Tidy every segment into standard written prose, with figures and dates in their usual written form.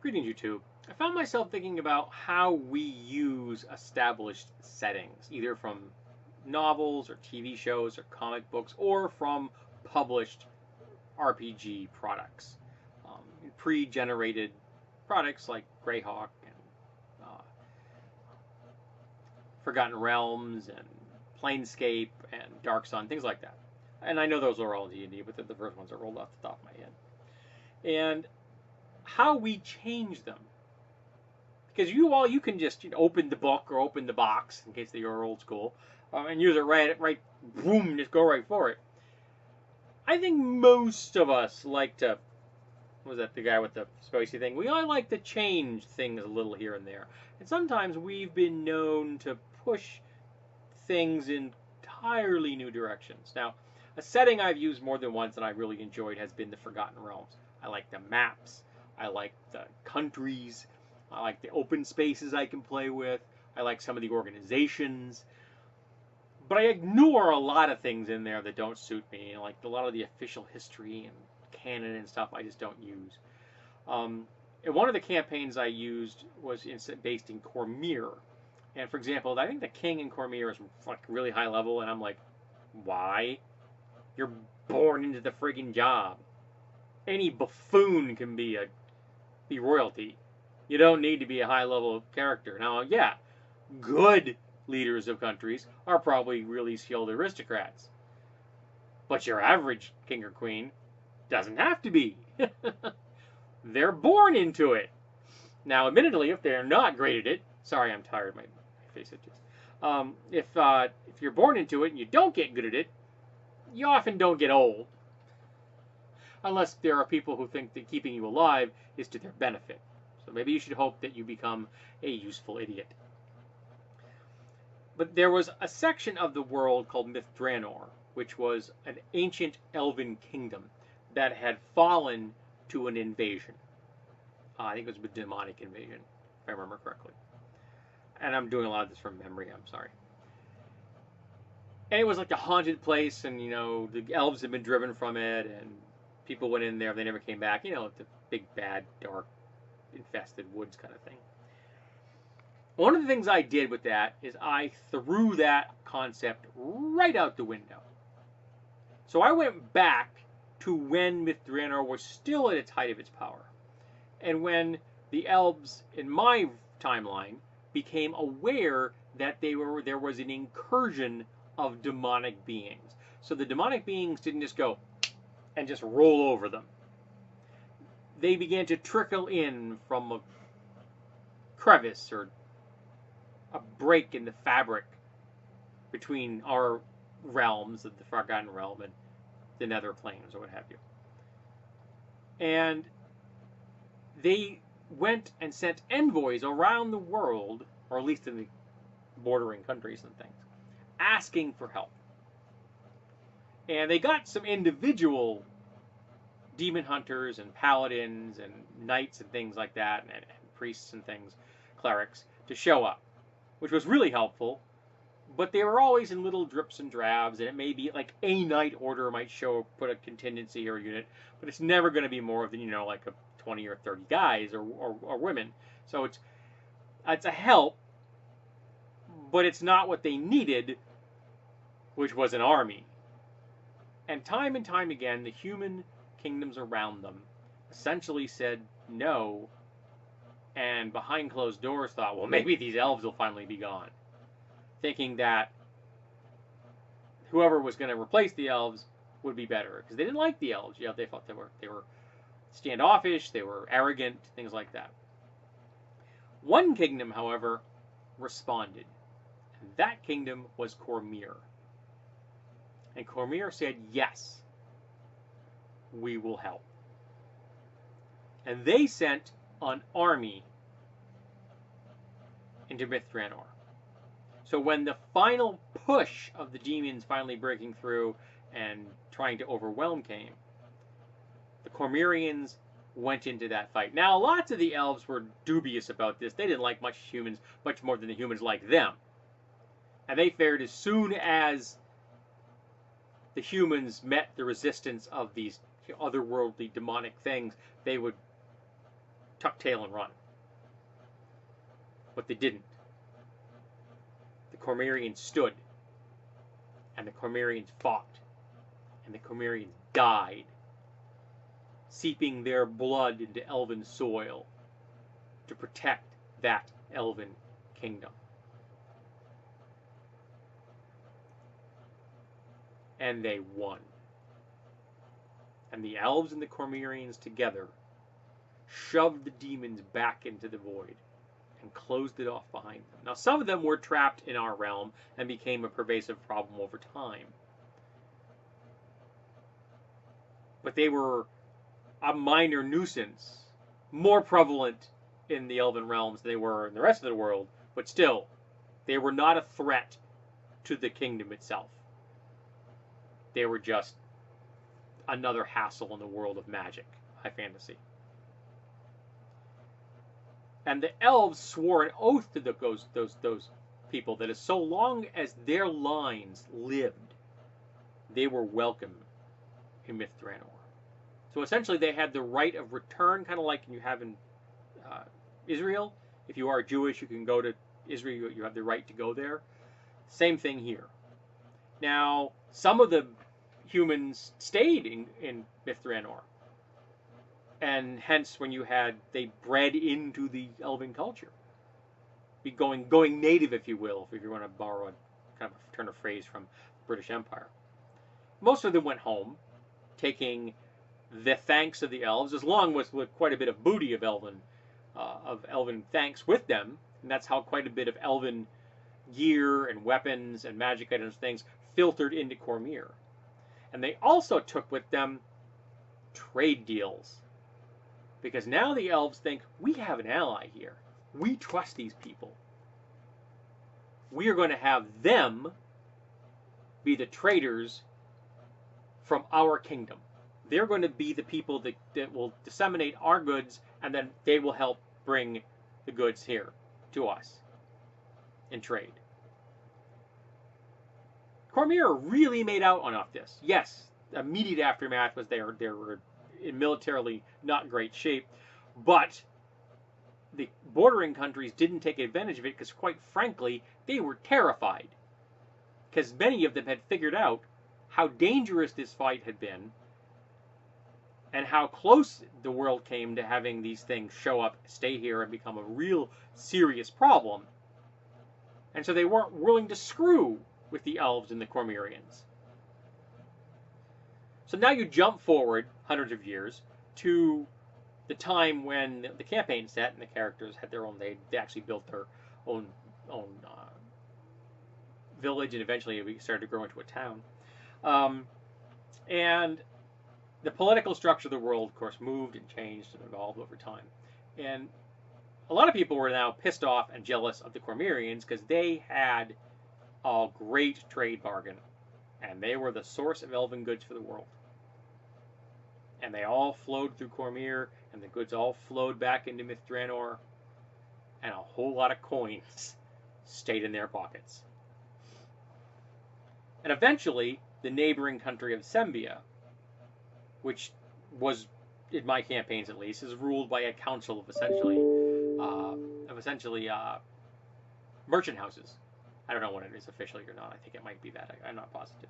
Greetings, YouTube. I found myself thinking about how we use established settings, either from novels or TV shows or comic books, or from published RPG products. Pre-generated products like Greyhawk and Forgotten Realms and Planescape and Dark Sun, things like that. And I know those are all D&D, but the first ones are rolled off the top of my head. And how we change them, because you can just open the book or open the box in case you're old school, and use it right, boom, just go right for it. I think most of us like to. Was that the guy with the spicy thing? We all like to change things a little here and there, and sometimes we've been known to push things in entirely new directions. Now, a setting I've used more than once and I really enjoyed has been the Forgotten Realms. I like the maps. I like the countries. I like the open spaces I can play with. I like some of the organizations. But I ignore a lot of things in there that don't suit me. Like a lot of the official history and canon and stuff I just don't use. And one of the campaigns I used was based in Cormyr. And for example, I think the king in Cormyr is like really high level, and I'm like, why? You're born into the friggin' job. Any buffoon can be royalty. You don't need to be a high level character. Now, yeah, good leaders of countries are probably really skilled aristocrats. But your average king or queen doesn't have to be. They're born into it. Now, admittedly, if they're not great at it, sorry, I'm tired. My face itches. If you're born into it and you don't get good at it, you often don't get old. Unless there are people who think that keeping you alive is to their benefit. So maybe you should hope that you become a useful idiot. But there was a section of the world called Mithranor, which was an ancient elven kingdom that had fallen to an invasion. I think it was a demonic invasion, if I remember correctly. And I'm doing a lot of this from memory, I'm sorry. And it was like a haunted place, and the elves had been driven from it, and people went in there, they never came back. The big, bad, dark, infested woods kind of thing. One of the things I did with that is I threw that concept right out the window. So I went back to when Mithranor was still at its height of its power. And when the elves in my timeline became aware that there was an incursion of demonic beings. So the demonic beings didn't just go and just roll over them. They began to trickle in from a crevice or a break in the fabric between our realms, the Forgotten Realm and the Nether Planes, or what have you. And they went and sent envoys around the world, or at least in the bordering countries and things, asking for help. And they got some individual demon hunters and paladins and knights and things like that, and priests and things, clerics, to show up, which was really helpful. But they were always in little drips and drabs, and it may be like a knight order might put a contingency or a unit, but it's never going to be more than like a 20 or 30 guys or women. So it's a help, but it's not what they needed, which was an army. And time again, the human kingdoms around them essentially said no, and behind closed doors thought, well, maybe these elves will finally be gone, thinking that whoever was going to replace the elves would be better, because they didn't like the elves. They thought they were standoffish, they were arrogant, things like that. One kingdom, however, responded, and that kingdom was Cormyr. And Cormyr said, yes, we will help. And they sent an army into Mithranor. So when the final push of the demons finally breaking through and trying to overwhelm came, the Cormyrians went into that fight. Now, lots of the elves were dubious about this. They didn't like much more than the humans liked them. And they figured as soon as the humans met the resistance of these otherworldly demonic things, they would tuck tail and run. But they didn't. The Cormyreans stood, and the Cormyreans fought, and the Cormyreans died, seeping their blood into elven soil to protect that elven kingdom. And they won. And the elves and the Cormyreans together shoved the demons back into the void and closed it off behind them. Now, some of them were trapped in our realm and became a pervasive problem over time. But they were a minor nuisance, more prevalent in the elven realms than they were in the rest of the world, but still, they were not a threat to the kingdom itself. They were just another hassle in the world of magic, high fantasy. And the elves swore an oath to those people that as so long as their lines lived, they were welcome in Myth Draenor. So essentially they had the right of return, kind of like you have in Israel. If you are Jewish, you can go to Israel, you have the right to go there. Same thing here. Now, some of the humans stayed in Myth Draenor. And hence, when they bred into the elven culture. Going native, if you will, if you want to borrow a kind of turn of phrase from the British Empire. Most of them went home, taking the thanks of the elves, as long with quite a bit of booty of elven thanks with them. And that's how quite a bit of elven gear and weapons and magic items, things, filtered into Cormyr. And they also took with them trade deals. Because now the elves think, we have an ally here. We trust these people. We are going to have them be the traders from our kingdom. They're going to be the people that will disseminate our goods, and then they will help bring the goods here to us in trade. Cormyr really made out on this. Yes, immediate aftermath was they were in militarily not great shape, but the bordering countries didn't take advantage of it because, quite frankly, they were terrified. Because many of them had figured out how dangerous this fight had been and how close the world came to having these things show up, stay here, and become a real serious problem. And so they weren't willing to screw with the elves and the Cormyreans. So now you jump forward hundreds of years to the time when the campaign set and the characters had their own. They actually built their own village, and eventually we started to grow into a town. And the political structure of the world, of course, moved and changed and evolved over time. And a lot of people were now pissed off and jealous of the Cormyreans because they had a great trade bargain, and they were the source of elven goods for the world. And they all flowed through Cormyr, and the goods all flowed back into Myth Draenor, and a whole lot of coins stayed in their pockets. And eventually, the neighboring country of Sembia, which was, in my campaigns at least, is ruled by a council of essentially merchant houses. I don't know what it is officially or not. I think it might be that. I'm not positive.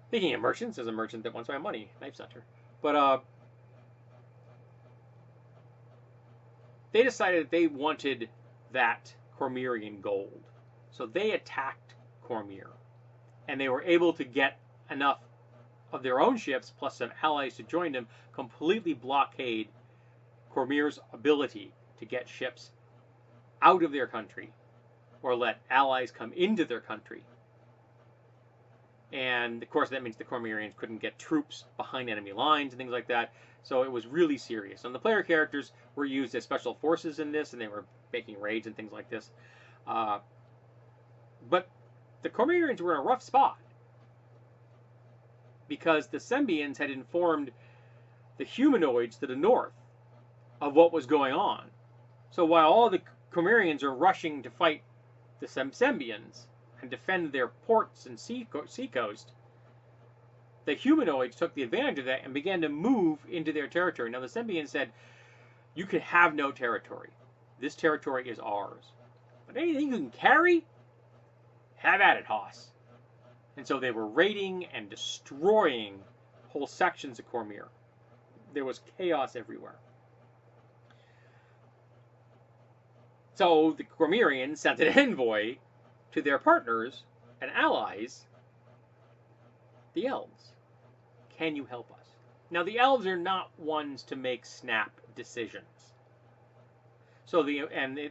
Speaking of merchants, there's a merchant that wants my money, Knife Center. But they decided that they wanted that Cormyrian gold. So they attacked Cormyr. And they were able to get enough of their own ships, plus some allies to join them, completely blockade Cormyr's ability to get ships out of their country or let allies come into their country. And, of course, that means the Cormyrians couldn't get troops behind enemy lines and things like that. So it was really serious. And the player characters were used as special forces in this, and they were making raids and things like this. But the Cormyrians were in a rough spot, because the Sembians had informed the humanoids to the north of what was going on. So while all the Cormyrians are rushing to fight the Sembians and defend their ports and sea coast, the humanoids took the advantage of that and began to move into their territory. Now the Sembians said, you can have no territory. This territory is ours. But anything you can carry, have at it, Hoss. And so they were raiding and destroying whole sections of Cormyr. There was chaos everywhere. So the Cormyrians sent an envoy to their partners and allies, the Elves. Can you help us? Now the Elves are not ones to make snap decisions. So the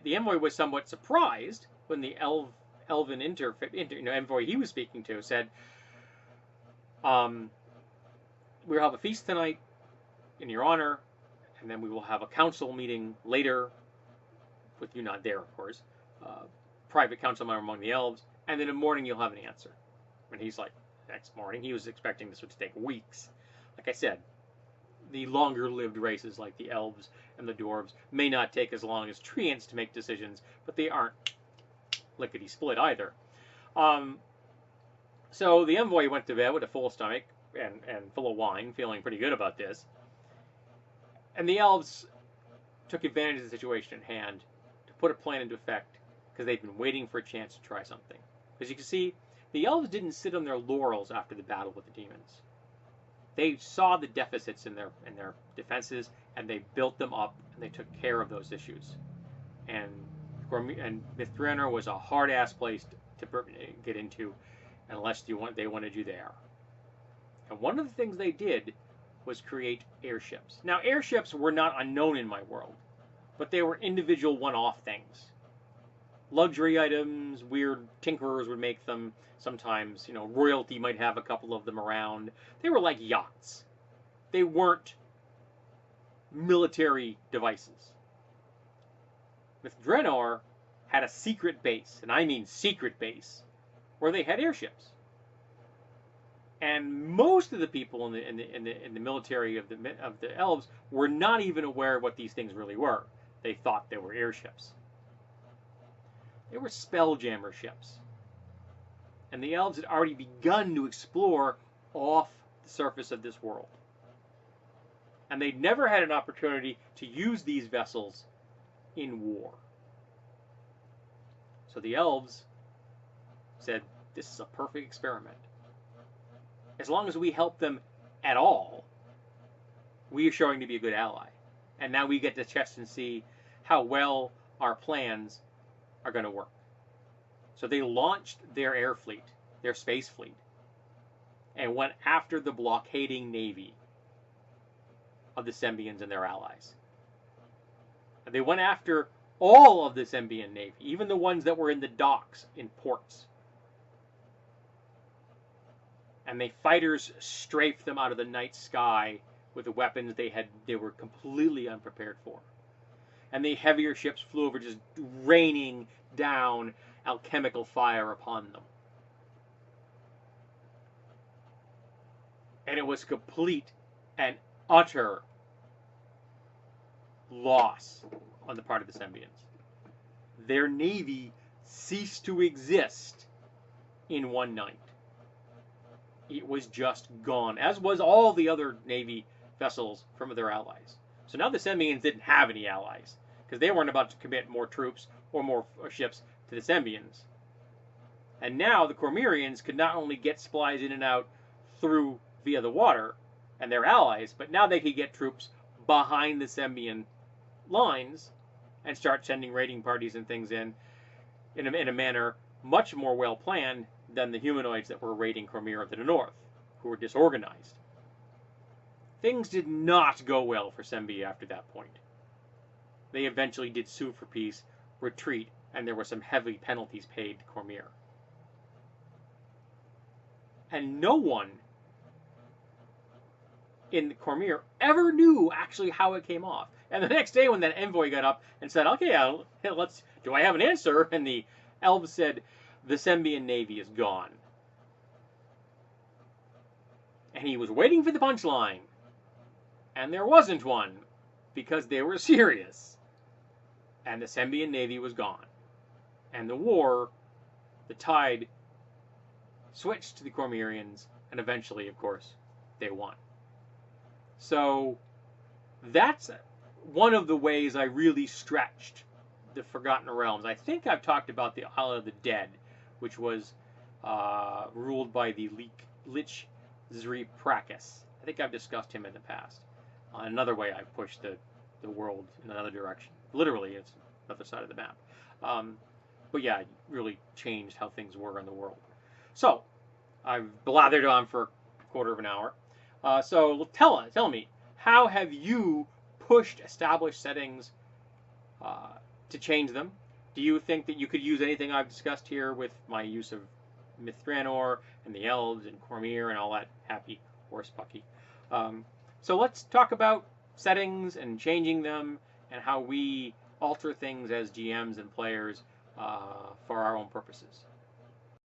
envoy was somewhat surprised when the elven envoy he was speaking to said, we'll have a feast tonight in your honor, and then we will have a council meeting later, with you not there, of course, private council member among the elves, and then in the morning you'll have an answer. And he's like, next morning, he was expecting this would take weeks. Like I said, the longer-lived races like the elves and the dwarves may not take as long as treants to make decisions, but they aren't lickety-split either. So the envoy went to bed with a full stomach and full of wine, feeling pretty good about this. And the elves took advantage of the situation at hand to put a plan into effect because they'd been waiting for a chance to try something. As you can see, the elves didn't sit on their laurels after the battle with the demons. They saw the deficits in their defenses, and they built them up, and they took care of those issues. And Mithranor was a hard-ass place to get into unless they wanted you there. And one of the things they did was create airships. Now, airships were not unknown in my world, but they were individual one-off things. Luxury items, weird tinkerers would make them. Sometimes, royalty might have a couple of them around. They were like yachts. They weren't military devices. Mithranor had a secret base, and I mean secret base, where they had airships. And most of the people in the military of the elves were not even aware of what these things really were. They thought they were airships. They were spelljammer ships. And the elves had already begun to explore off the surface of this world. And they'd never had an opportunity to use these vessels in war. So the elves said, this is a perfect experiment. As long as we help them at all, we are showing to be a good ally. And now we get to test and see how well our plans are going to work. So they launched their air fleet, their space fleet, and went after the blockading navy of the Sembians and their allies. And they went after all of the Sembian navy, even the ones that were in the docks in ports. And the fighters strafed them out of the night sky with the weapons they were completely unprepared for. And the heavier ships flew over, just raining down alchemical fire upon them. And it was complete and utter loss on the part of the Sembians. Their navy ceased to exist in one night. It was just gone, as was all the other navy vessels from their allies. So now the Sembians didn't have any allies, because they weren't about to commit more troops or more ships to the Sembians. And now the Cormyrians could not only get supplies in and out via the water and their allies, but now they could get troops behind the Sembian lines and start sending raiding parties and things in a manner much more well planned than the humanoids that were raiding Cormyr to the north, who were disorganized. Things did not go well for Sembi after that point. They eventually did sue for peace, retreat, and there were some heavy penalties paid to Cormyr. And no one in Cormyr ever knew actually how it came off. And the next day when that envoy got up and said, okay, do I have an answer? And the elves said, the Sembian navy is gone. And he was waiting for the punchline. And there wasn't one, because they were serious. And the Sembian navy was gone. And the war, the tide, switched to the Cormyrians, and eventually, of course, they want. So that's one of the ways I really stretched the Forgotten Realms. I think I've talked about the Isle of the Dead, which was ruled by the Lich Zriprakis. I think I've discussed him in the past. Another way I pushed the world in another direction. Literally, it's another side of the map. But yeah, it really changed how things were in the world. So, I've blathered on for a quarter of an hour. So tell me, how have you pushed established settings to change them? Do you think that you could use anything I've discussed here with my use of Mithranor and the Elves and Cormyr and all that happy horse pucky? So let's talk about settings and changing them and how we alter things as GMs and players for our own purposes.